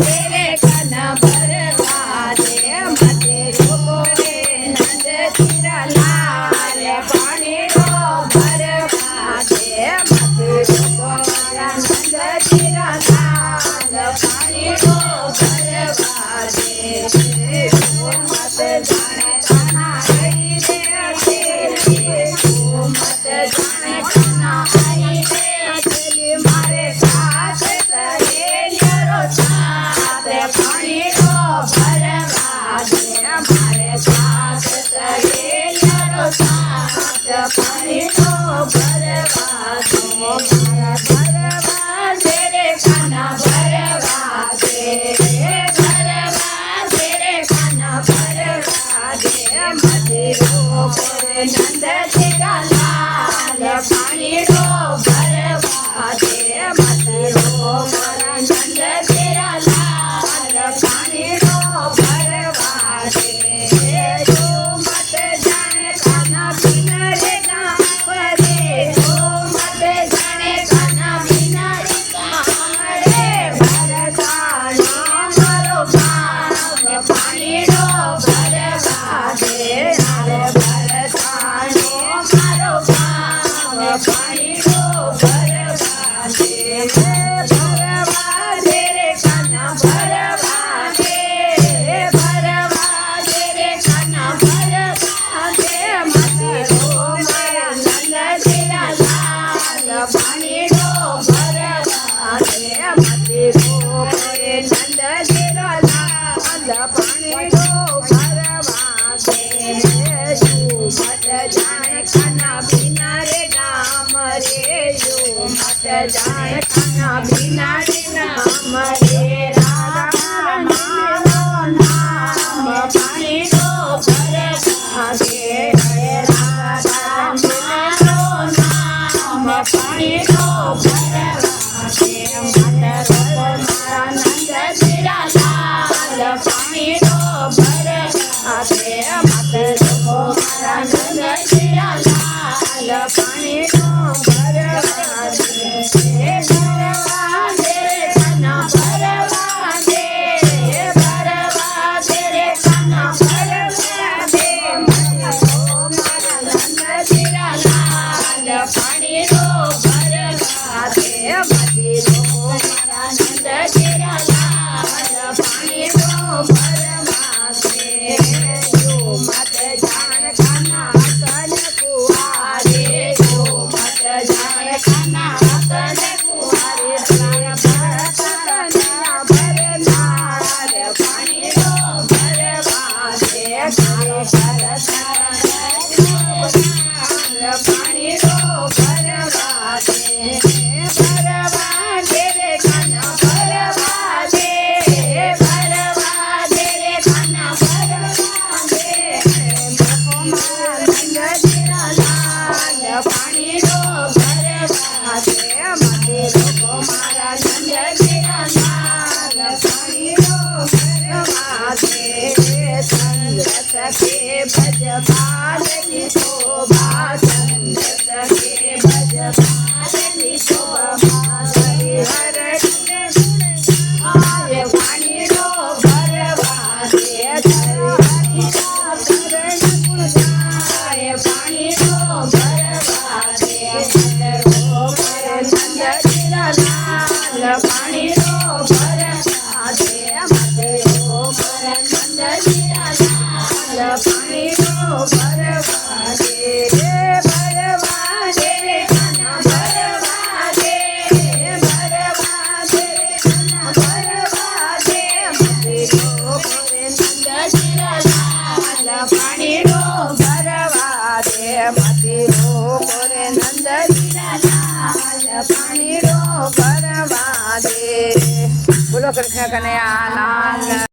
तेरे कन भरवा दे मते रोको रे नंद तेरा लाल पानी रो भरवा दे मते रोको नंद तेरा लाल पानी रो भरवा दे मत जाने कना आई रे मत जाने कना आई रे मारे साथ सहेलियो साथ पानी रो भरवा दे मारे साथ सहेलियो साथ पानी रो भरवा दे भरवा दे रे कना भरवा दे भरवा दे रे कना भरवा दे मते रोको रे नंद तेरा लाल पानी रो भरवा दे मते रोको रे नंद तेरा लाल पानी रो भरवा दे जो मत जाने खाना पीना रे गाँव रे जो मत जाने खाना पीना रे गाँव रे भरताना मारो गाँव पानी रो भरवा दे भरतानो मारो गाँव पानी रो भरवा दे भरवा दे रे कना भरवा दे भरवा दे रे कना भरवा दे मते रो मारा नंद तेरा लाल पानी रो भरवा दे मते रो रे नंद तेरा लाल पानी रो भरवा दे मत जाने खाना बिना रे गाम रे यो मत जाने खाना बिना रे गाम रे राधा मारो नाम पानी रो भरवा दे राधा मारो नाम पानी रो भरवा दे मत रो मारा नंद तेरा लाल पानी रो भरवा दे मत रो मारा नंद तेरा लाल पानी रो भरवा दे भरवा दे कना भरवा दे भरवा दे रे कना भरवा दे मते रो मारा नंद तेरा लाल पानी रो भरवा दे मते रो मारा नंद तेरा लाल पानी रो भरवा दे जो मत जान खाना कन कुआरे जो मत जान खाना कन कुआरे तारा भरत कन्या भरनार पानी रो भरवा दे तारा भरत पानी रो भरवा दे भरवा दे रे कना भरवा दे भरवा दे रे कना भरवा दे मारा नंद तेरा लाल पानी रो भरवा दे मते रोको मारा नंद तेरा लाल पानी रो भरवा दे संगत के भजपाल की शोभा संगत के भजपाल की शोभा हर आए पानी रो भरवा दे धरती का करण पुजाए पानी रो भरवा दे मत रो मारा नंद तेरा लाल पानी रो भरवा दे मत रो मारा नंद तेरा लाल पानी रो भरवा दे भरवा दे रे कना भरवा दे भरवा दे रे कना भरवा दे मते रो रे नंद तेरा लाल पानी रो भरवा दे मते रो रे नंद तेरा लाल पानी रो भरवा दे। बोलो कृष्ण कन्हैया लाल।